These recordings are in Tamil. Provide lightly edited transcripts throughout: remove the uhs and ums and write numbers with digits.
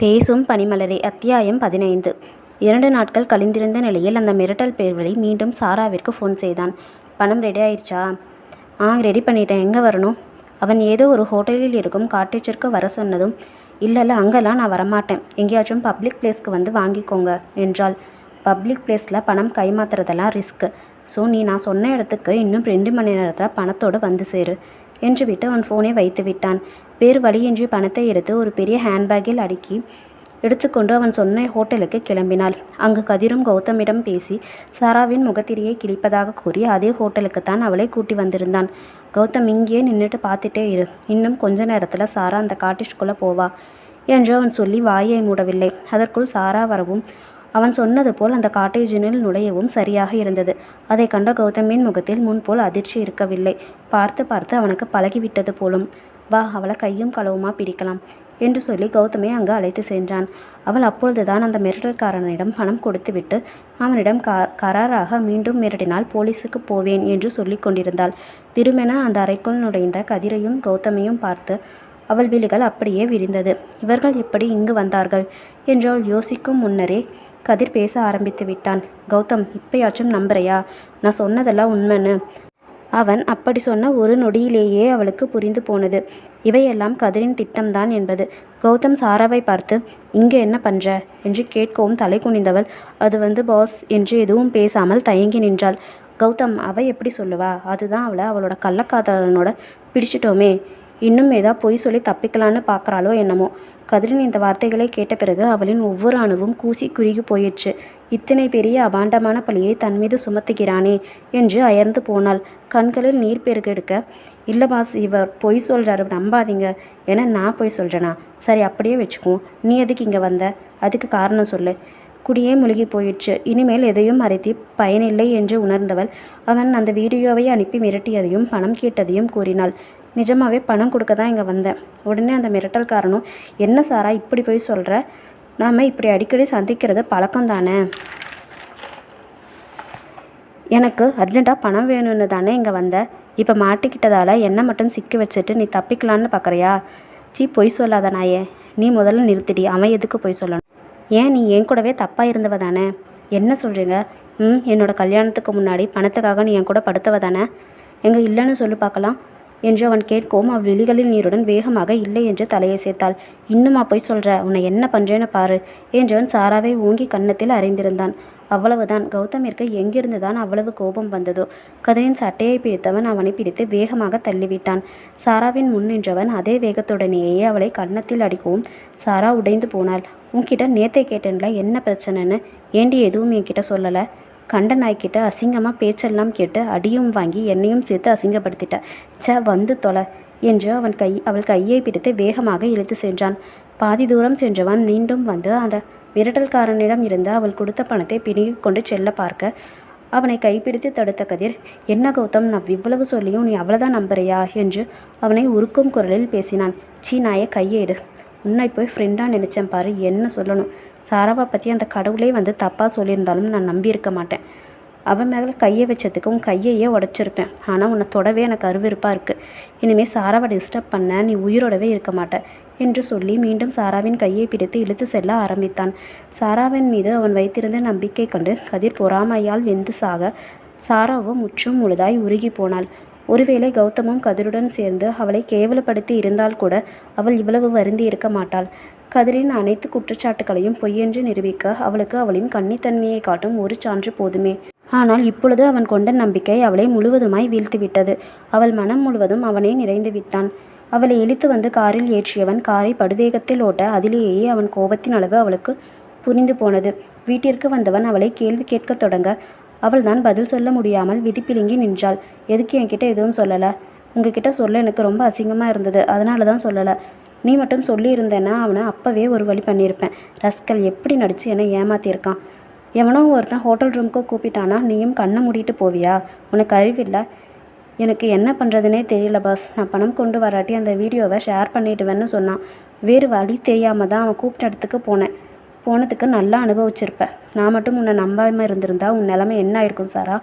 பேசும் பனிமலரே அத்தியாயம் 15. 2 நாட்கள் கழிந்திருந்த நிலையில் அந்த மிரட்டல் பேர்வழி மீண்டும் சாராவிற்கு ஃபோன் செய்தான். பணம் ரெடி ஆயிடுச்சா? ரெடி பண்ணிட்டேன். எங்கே வரணும்? அவன் ஏதோ ஒரு ஹோட்டலில் இருக்கும் காட்டேஜிற்கு வர சொன்னதும், இல்லை அங்கெல்லாம் நான் வரமாட்டேன், எங்கேயாச்சும் பப்ளிக் பிளேஸ்க்கு வந்து வாங்கிக்கோங்க என்றாள். பப்ளிக் பிளேஸில் பணம் கைமாத்துறதெல்லாம் ரிஸ்க்கு. ஸோ நீ நான் சொன்ன இடத்துக்கு இன்னும் 2 மணி நேரத்தில் பணத்தோடு வந்து சேரு என்று விட்டு அவன் ஃபோனை வைத்து விட்டான். வேறு வழியின்றி பணத்தை எடுத்து ஒரு பெரிய ஹேண்ட்பேக்கில் அடுக்கி எடுத்துக்கொண்டு அவன் சொன்ன ஹோட்டலுக்கு கிளம்பினாள். அங்கு கதிரும் கௌதமிடம் பேசி சாராவின் முகத்திரையை கிழிப்பதாக கூறி அதே ஹோட்டலுக்குத்தான் அவளை கூட்டி வந்திருந்தான். கௌதம், இங்கேயே நின்றுட்டு பார்த்துட்டே இரு, இன்னும் கொஞ்ச நேரத்தில் சாரா அந்த காட்டேஜ்குள்ளே போவா என்று அவன் சொல்லி வாயை மூடவில்லை. அதற்குள் சாரா வரவும் அவன் சொன்னது போல் அந்த காட்டேஜினுள் நுழையவும் சரியாக இருந்தது. அதை கண்ட கௌதமின் முகத்தில் முன்போல் அதிர்ச்சி இருக்கவில்லை. பார்த்து பார்த்து அவனுக்கு பழகிவிட்டது போலும். வா, அவளை கையும் களவுமா பிடிக்கலாம் என்று சொல்லி கௌதமை அங்கு அழைத்து சென்றான். அவள் அப்பொழுதுதான் அந்த மிரட்டல்காரனிடம் பணம் கொடுத்துவிட்டு அவனிடம் கராராக மீண்டும் மிரட்டினால் போலீஸுக்கு போவேன் என்று சொல்லி கொண்டிருந்தாள். திருமென அந்த அறைக்குள் நுழைந்த கதிரையும் கௌதமையும் பார்த்து அவள் விழிகள் அப்படியே விரிந்தது. இவர்கள் எப்படி இங்கு வந்தார்கள் என்று அவள் யோசிக்கும் முன்னரே கதிர் பேச ஆரம்பித்து விட்டான். கௌதம், இப்பயாச்சும் நம்புறையா? நான் சொன்னதெல்லாம் உண்மைன்னு. அவன் அப்படி சொன்ன ஒரு நொடியிலேயே அவளுக்கு புரிந்து போனது, இவையெல்லாம் கதிரின் திட்டம்தான் என்பது. கௌதம் சாராவை பார்த்து, இங்கே என்ன பண்ணுற என்று கேட்கவும் தலை குனிந்தவள், அது பாஸ் என்று எதுவும் பேசாமல் தயங்கி நின்றாள். கௌதம், அவள் எப்படி சொல்லுவா? அதுதான் அவளை அவளோட கள்ளக்காதலனோட பிடிச்சிட்டோமே, இன்னும் ஏதா பொய் சொல்லி தப்பிக்கலான்னு பார்க்குறாளோ என்னமோ. கதிரின் இந்த வார்த்தைகளை கேட்ட பிறகு அவளின் ஒவ்வொரு அணுவும் கூசி குறுகி போயிடுச்சு. இத்தனை பெரிய அபாண்டமான பழியை தன் மீது சுமத்துகிறானே என்று அயர்ந்து போனாள். கண்களில் நீர் பெருகெடுக்க, இல்லை பாஸ், இவர் பொய் சொல்கிறாரு, நம்பாதீங்க. ஏன்னா நான் பொய் சொல்கிறேனா? சரி, அப்படியே வச்சுக்குவோம். நீ எதுக்கு இங்கே வந்த? அதுக்கு காரணம் சொல்லு. குடியே முழுகி போயிடுச்சு, இனிமேல் எதையும் மறைத்து பயனில்லை என்று உணர்ந்தவள் அவன் அந்த வீடியோவை அனுப்பி மிரட்டியதையும் பணம் கேட்டதையும் கூறினாள். நிஜமாவே பணம் கொடுக்க தான் இங்கே வந்தேன். உடனே அந்த மிரட்டல்காரனும், என்ன சாரா இப்படி போய் சொல்கிற? நாம் இப்படி அடிக்கடி சந்திக்கிறது பழக்கம் தானே. எனக்கு அர்ஜெண்ட்டாக பணம் வேணும்னு தானே இங்கே வந்தேன். இப்போ மாட்டிக்கிட்டதால் என்ன மட்டும் சிக்கி வச்சுட்டு நீ தப்பிக்கலான்னு பார்க்குறியா? பொய் சொல்லாத நாயே. நீ முதல்ல நிறுத்திடி. அவன் எதுக்கு பொய் சொல்லணும்? ஏன், நீ என் கூடவே தப்பாக இருந்தவ தானே. என்ன சொல்கிறீங்க? என்னோட கல்யாணத்துக்கு முன்னாடி பணத்துக்காக நீ என் கூட படுத்தவ தானே. எங்கே இல்லைன்னு சொல்லி பார்க்கலாம் என்று அவன் கேட்கவும் அவ் விழிகளில் நீருடன் வேகமாக இல்லை என்று தலையை சேர்த்தாள். இன்னுமா போய் சொல்கிற? உன்னை என்ன பண்ணுறேன்னு பாரு என்றவன் சாராவை ஓங்கி கன்னத்தில் அறைந்திருந்தான். அவ்வளவுதான். கௌதமிற்கு எங்கிருந்து தான் அவ்வளவு கோபம் வந்ததோ. கதிரின் சட்டையை பிடித்தவன் அவனை பிடித்து வேகமாக தள்ளிவிட்டான். சாராவின் முன் நின்றவன் அதே வேகத்துடனேயே அவளை கன்னத்தில் அடிக்கவும் சாரா உடைந்து போனாள். உன்கிட்ட நேத்தை கேட்டேன்ல, என்ன பிரச்சனைன்னு? ஏண்டி எதுவும் என்கிட்ட சொல்லலை? கண்ட நாய்க்கிட்ட அசிங்கமாக பேச்செல்லாம் கேட்டு அடியும் வாங்கி என்னையும் சேர்த்து அசிங்கப்படுத்திட்ட. வந்து தொலை என்று அவள் கையை பிடித்து வேகமாக இழுத்து சென்றான். பாதி தூரம் சென்றவன் மீண்டும் வந்து அந்த மிரட்டல்காரனிடம் இருந்து அவள் கொடுத்த பணத்தை பிடுங்கி கொண்டு செல்ல பார்க்க அவனை கைப்பிடித்து தடுத்த கதிர், என்ன கௌதம், நான் இவ்வளவு சொல்லியும் நீ அவ்வளோதான் நம்புறியா என்று அவனை உருக்கும் குரலில் பேசினான். நாயை கையேடு. உன்னை போய் ஃப்ரெண்டாக நினச்சேன் பாரு. என்ன சொல்லணும்? சாராவை பற்றி அந்த கடவுளே வந்து தப்பாக சொல்லியிருந்தாலும் நான் நம்பியிருக்க மாட்டேன். அவன் மேலே கையை வச்சதுக்கு உன் கையையே உடச்சிருப்பேன். ஆனால் உன்னை தொடவே எனக்கு அருவிருப்பாக இருக்குது. இனிமேல் சாராவை டிஸ்டர்ப் பண்ண நீ உயிரோடவே இருக்க மாட்டேன் என்று சொல்லி மீண்டும் சாராவின் கையை பிடித்து இழுத்து செல்ல ஆரம்பித்தான். சாராவின் மீது அவன் வைத்திருந்த நம்பிக்கை கண்டு கதிர் பொறாமையால் வெந்து சாக சாராவும் முற்றும் முழுதாய் உருகி போனாள். ஒருவேளை கௌதமும் கதிருடன் சேர்ந்து அவளை கேவலப்படுத்தி இருந்தால் கூட அவள் இவ்வளவு வருந்தி இருக்க மாட்டாள். கதிரின் அனைத்து குற்றச்சாட்டுகளையும் பொய்யென்று நிரூபிக்க அவளுக்கு அவளின் கன்னித்தன்மையை காட்டும் ஒரு சான்று போதுமே. ஆனால் இப்பொழுது அவன் கொண்ட நம்பிக்கை அவளை முழுவதுமாய் வீழ்த்திவிட்டது. அவள் மனம் முழுவதும் அவனே நிறைந்து விட்டான். அவளை இழுத்து வந்து காரில் ஏற்றியவன் காரை படுவேகத்தில் ஓட்ட அதிலேயே அவன் கோபத்தின் அளவு அவளுக்கு புரிந்து போனது. வீட்டிற்கு வந்தவன் அவளை கேள்வி கேட்க தொடங்க அவள் தான் பதில் சொல்ல முடியாமல் விதிப்பிழுங்கி நின்றாள். எதுக்கு என்கிட்ட எதுவும் சொல்லலை? உங்ககிட்ட சொல்ல எனக்கு ரொம்ப அசிங்கமாக இருந்தது, அதனால தான் சொல்லலை. நீ மட்டும் சொல்லியிருந்தேன்னா அவனை அப்போவே ஒரு வழி பண்ணியிருப்பேன். ரஸ்கல் எப்படி நடித்து என்னை ஏமாத்தியிருக்கான். எவனோ ஒருத்தன் ஹோட்டல் ரூமுக்கு கூப்பிட்டானா நீயும் கண்ணை மூடிட்டு போவியா? உனக்கு அறிவில்லை? எனக்கு என்ன பண்ணுறதுனே தெரியல பாஸ். நான் பணம் கொண்டு வராட்டி அந்த வீடியோவை ஷேர் பண்ணிவிடுவேன்னு சொன்னான். வேறு வழி தெரியாமல் தான் அவன் கூப்பிட்ட இடத்துக்கு போனதுக்கு நல்லா அனுபவிச்சிருப்பேன். நான் மட்டும் உன்னை நம்பாமல் இருந்திருந்தா உன் நிலைமை என்ன ஆயிருக்கும் சாரா?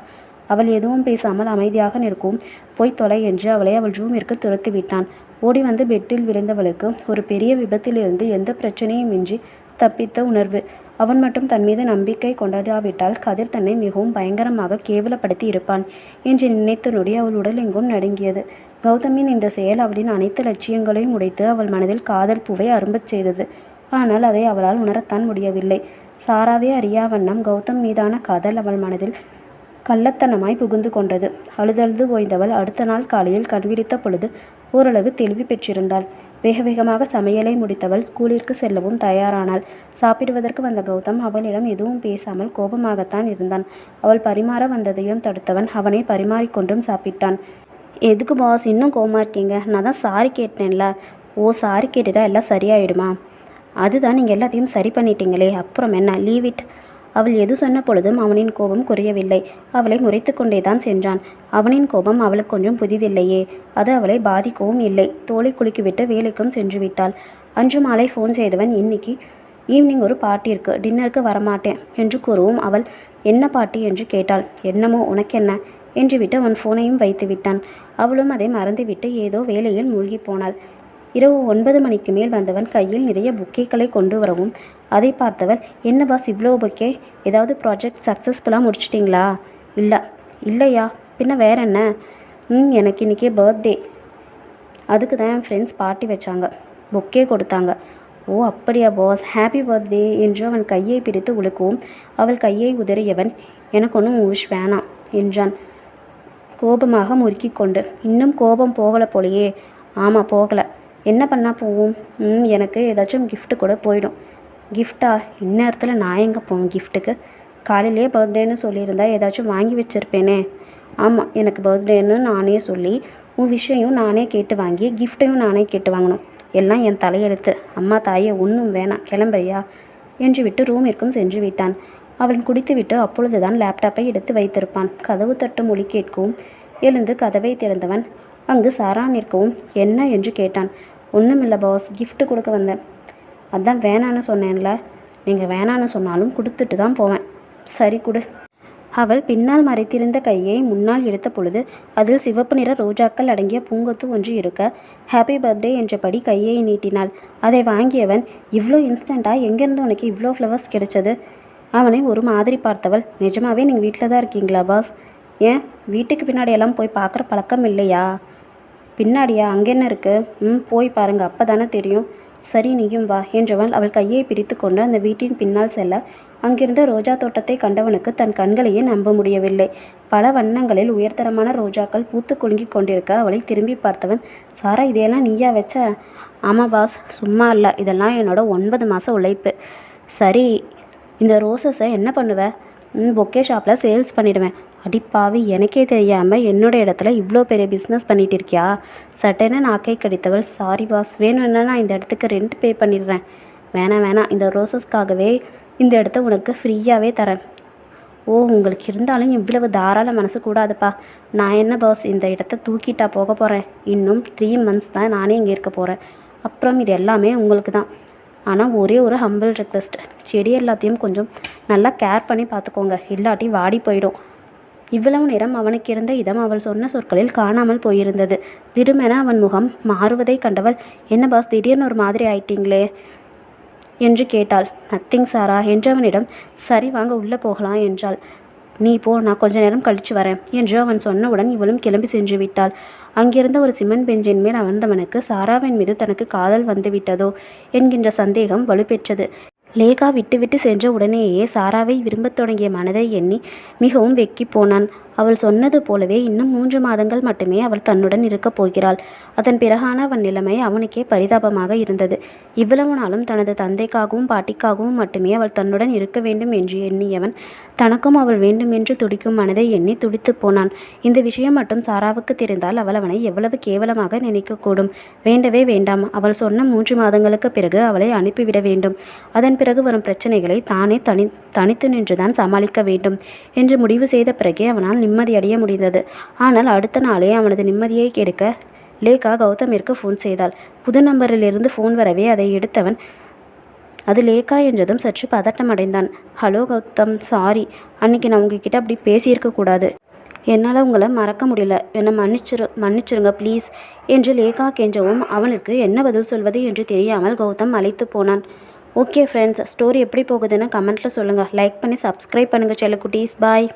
அவள் எதுவும் பேசாமல் அமைதியாக நிற்கும். போய் தொலை என்று அவளை அவள் ரூமிற்கு துரத்தி விட்டான். ஓடி வந்து பெட்டில் விழுந்தவளுக்கு ஒரு பெரிய விபத்திலிருந்து எந்த பிரச்சனையும் இன்றி தப்பித்த உணர்வு. அவன் மட்டும் தன் மீது நம்பிக்கை கொண்டாடாவிட்டால் கதிர் தன்னை மிகவும் பயங்கரமாக கேவலப்படுத்தி இருப்பான் என்று நினைத்த நொடி அவள் உடல் எங்கும் நடுங்கியது. கௌதமின் இந்த செயல் அவளின் அனைத்து லட்சியங்களையும் உடைத்து அவள் மனதில் காதல் பூவை அரும்பச் செய்தது. ஆனால் அதை அவளால் உணரத்தான் முடியவில்லை. சாராவே அறியாவண்ணம் கௌதம் மீதான காதல் அவள் மனதில் கள்ளத்தனமாய் புகுந்து கொண்டது. அழுதழுது ஓய்ந்தவள் அடுத்த நாள் காலையில் கண்விழித்த பொழுது ஓரளவு தெளிவு பெற்றிருந்தாள். வேக வேகமாக சமையலை முடித்தவள் ஸ்கூலிற்கு செல்லவும் தயாரானாள். சாப்பிடுவதற்கு வந்த கௌதம் அவளிடம் எதுவும் பேசாமல் கோபமாகத்தான் இருந்தான். அவள் பரிமாற வந்ததையும் தடுத்தவன் அவனை பரிமாறிக்கொண்டும் சாப்பிட்டான். எதுக்கு பாஸ் இன்னும் கோவமா இருக்கீங்க? நான் தான் சாரி கேட்டேன்ல. ஓ, சாரி கேட்டுட்டா எல்லாம் சரியாயிடுமா? அதுதான் நீங்கள் எல்லாத்தையும் சரி பண்ணிட்டீங்களே, அப்புறம் என்ன, லீவ் இட். அவள் எது சொன்ன பொழுதும் அவனின் கோபம் குறையவில்லை. அவளை முறைத்து கொண்டே தான் சென்றான். அவனின் கோபம் அவளுக்கு கொஞ்சம் புதிதில்லையே. அது அவளை பாதிக்கவும் இல்லை. தோலை குலுக்கிவிட்டு வேலைக்கும் சென்று விட்டாள். அன்று மாலை ஃபோன் செய்தவன் இன்னைக்கு ஈவினிங் ஒரு பார்ட்டி இருக்கு, டின்னருக்கு வரமாட்டேன் என்று கூறவும் அவள் என்ன பார்ட்டி என்று கேட்டாள். என்னமோ உனக்கென்ன என்று விட்டு அவன் ஃபோனையும் வைத்து விட்டான். அவளும் அதை மறந்துவிட்டு ஏதோ வேலையில் மூழ்கி போனாள். இரவு 9 மணிக்கு மேல் வந்தவன் கையில் நிறைய புக்கேக்களை கொண்டு வரவும் அதை பார்த்தவள், என்ன பாஸ் இவ்வளோ புக்கே? ஏதாவது ப்ராஜெக்ட் சக்ஸஸ்ஃபுல்லாக முடிச்சிட்டிங்களா? இல்லையா, பின்ன வேற என்ன? எனக்கு இன்றைக்கி பர்த்டே, அதுக்கு தான் என் ஃப்ரெண்ட்ஸ் பார்ட்டி வச்சாங்க, புக்கே கொடுத்தாங்க. ஓ அப்படியா பாஸ், ஹாப்பி பர்த்டே என்று அவன் கையை பிடித்து உலுக்கவும் அவள் கையை உதறியவன், எனக்கு ஒன்றும் விஷ் வேணாம் என்றான் கோபமாக முறுக்கி கொண்டு. இன்னும் கோபம் போகலை போலையே. ஆமாம் போகலை, என்ன பண்ணால் போவோம்? எனக்கு ஏதாச்சும் கிஃப்ட்டு கூட போயிடும். கிஃப்டா? இந்நேரத்தில் நான் எங்கே போவேன் கிஃப்ட்டுக்கு? காலையிலேயே பர்த்டேன்னு சொல்லியிருந்தா ஏதாச்சும் வாங்கி வச்சுருப்பேனே. ஆமாம், எனக்கு பர்த்டேன்னு நானே சொல்லி உன் விஷயம் நானே கேட்டு வாங்கி கிஃப்ட்டையும் நானே கேட்டு வாங்கணும். எல்லாம் என் தலையெழுத்து. அம்மா தாயே ஒன்றும் வேணாம், கிளம்புறியா என்று விட்டு ரூமிற்கும் சென்று விட்டான். அவன் குடித்துவிட்டு அப்பொழுதுதான் லேப்டாப்பை எடுத்து வைத்திருப்பான். கதவு தட்டும் ஒலி கேட்கவும் எழுந்து கதவை திறந்தவன் அங்கு சாரா நிற்கவும் என்ன என்று கேட்டான். ஒன்றுமில்லை பாஸ், கிஃப்ட்டு கொடுக்க வந்தேன். அதான் வேணான்னு சொன்னேன்ல. நீங்கள் வேணான்னு சொன்னாலும் கொடுத்துட்டு தான் போவேன். சரி கொடு. அவள் பின்னால் மறைத்திருந்த கையை முன்னால் எடுத்த பொழுது அதில் சிவப்பு நிற ரோஜாக்கள் அடங்கிய பூங்கொத்து ஒன்று இருக்க ஹாப்பி பர்த்டே என்றபடி கையை நீட்டினாள். அதை வாங்கியவன், இவ்வளோ இன்ஸ்டண்ட்டாக எங்கேருந்து உனக்கு இவ்வளோ ஃப்ளவர்ஸ் கிடைச்சது? அவனை ஒரு மாதிரி பார்த்தவள், நிஜமாவே நீங்கள் வீட்டில் தான் இருக்கீங்களா பாஸ்? ஏன் வீட்டுக்கு பின்னாடியெல்லாம் போய் பார்க்குற பழக்கம் இல்லையா? பின்னாடியா? அங்கே என்ன இருக்குது? போய் பாருங்க, அப்போ தானே தெரியும். சரி நீயும் வா என்றவள் அவள் கையை பிடித்து கொண்டு அந்த வீட்டின் பின்னால் செல்ல அங்கிருந்த ரோஜா தோட்டத்தை கண்டவனுக்கு தன் கண்களையே நம்ப முடியவில்லை. பல வண்ணங்களில் உயர்தரமான ரோஜாக்கள் பூத்து குலுங்கி கொண்டிருக்க அவளை திரும்பி பார்த்தவன், சாரா இதையெல்லாம் நீயா வச்ச? ஆமாம் பாஸ், சும்மா இல்லை, இதெல்லாம் என்னோட 9 மாத உழைப்பு. சரி, இந்த ரோசஸை என்ன பண்ணுவேன்? பொக்கே ஷாப்பில் சேல்ஸ் பண்ணிடுவேன். அடிப்பாவி, எனக்கே தெரியாமல் என்னோட இடத்துல இவ்வளோ பெரிய பிஸ்னஸ் பண்ணிகிட்டு இருக்கியா? சட்டென நாக்கை கடித்தவள், சாரி பாஸ், வேணும்னா நான் இந்த இடத்துக்கு ரெண்ட் பே பண்ணிடுறேன். வேணாம், இந்த ரோசஸ்க்காகவே இந்த இடத்த உனக்கு ஃப்ரீயாகவே தரேன். ஓ, உங்களுக்கு இருந்தாலும் இவ்வளவு தாராள மனசு கூடாதுப்பா. நான் என்ன பாஸ் இந்த இடத்த தூக்கிட்டா போக போகிறேன்? இன்னும் 3 months தான் நானே இங்கே இருக்க போகிறேன். அப்புறம் இது எல்லாமே உங்களுக்கு தான். ஆனால் ஒரே ஒரு ஹம்பிள் ரெக்வெஸ்ட், செடி எல்லாத்தையும் கொஞ்சம் நல்லா கேர் பண்ணி பார்த்துக்கோங்க, இல்லாட்டி வாடி போயிடும். இவ்வளவு நேரம் அவனுக்கு இருந்த இதம் அவள் சொன்ன சொற்களில் காணாமல் போயிருந்தது. திடுமென அவன் முகம் மாறுவதை கண்டவள், என்ன பாஸ் திடீர்னு ஒரு மாதிரி ஆயிட்டீங்களே என்று கேட்டாள். நத்திங் சாரா என்று அவனிடம், சரி வாங்க உள்ளே போகலாம் என்றாள். நீ போ, நான் கொஞ்ச நேரம் கழித்து வரேன் என்று அவன் சொன்னவுடன் இவளும் கிளம்பி சென்று விட்டாள். அங்கிருந்த ஒரு சிமெண்ட் பெஞ்சின் மேல் அமர்ந்தவனுக்கு சாராவின் மீது தனக்கு காதல் வந்துவிட்டதோ என்கின்ற சந்தேகம் வலுப்பெற்றது. லேகா விட்டு சென்ற உடனேயே சாராவை விரும்பத் தொடங்கிய மனதை எண்ணி மிகவும் வெக்கி போனான். அவள் சொன்னது போலவே இன்னும் 3 மாதங்கள் மட்டுமே அவள் தன்னுடன் இருக்கப் போகிறாள். அதன் பிறகான அவன் நிலைமை அவனுக்கே பரிதாபமாக இருந்தது. இவ்வளவு நாளும் தனது தந்தைக்காகவும் பாட்டிக்காகவும் மட்டுமே அவள் தன்னுடன் இருக்க வேண்டும் என்று எண்ணியவன் தனக்கும் அவள் வேண்டும் என்று துடிக்கும் மனதை எண்ணி துடித்து போனான். இந்த விஷயம் மட்டும் சாராவுக்கு தெரிந்தால் அவள் அவனை எவ்வளவு கேவலமாக நினைக்கக்கூடும். வேண்டவே வேண்டாம். அவள் சொன்ன 3 மாதங்களுக்கு பிறகு அவளை அனுப்பிவிட வேண்டும். அதன் பிறகு வரும் பிரச்சனைகளை தானே தனித்து நின்றுதான் சமாளிக்க வேண்டும் என்று முடிவு செய்த பிறகே அவனால் நிம்மதியடைய முடிந்தது. ஆனால் அடுத்த நாளே அவனது நிம்மதியை கெடுக்க லேகா கௌதமிற்கு ஃபோன் செய்தாள். புது நம்பரிலிருந்து ஃபோன் வரவே அதை எடுத்தவன் அது லேகா என்றதும் சற்று பதட்டம் அடைந்தான். ஹலோ கௌதம், சாரி, அன்னைக்கு நான் உங்ககிட்ட அப்படி பேசியிருக்கக்கூடாது. என்னால் உங்களை மறக்க முடியல, என்னை மன்னிச்சிருங்க ப்ளீஸ் என்று லேகா கெஞ்சவும் அவனுக்கு என்ன பதில் சொல்வது என்று தெரியாமல் கௌதம் அழைத்து போனான். ஓகே ஃப்ரெண்ட்ஸ், ஸ்டோரி எப்படி போகுதுன்னு கமெண்ட்டில் சொல்லுங்கள். லைக் பண்ணி சப்ஸ்கிரைப் பண்ணுங்கள் செல்லக்குட்டீஸ். பாய்.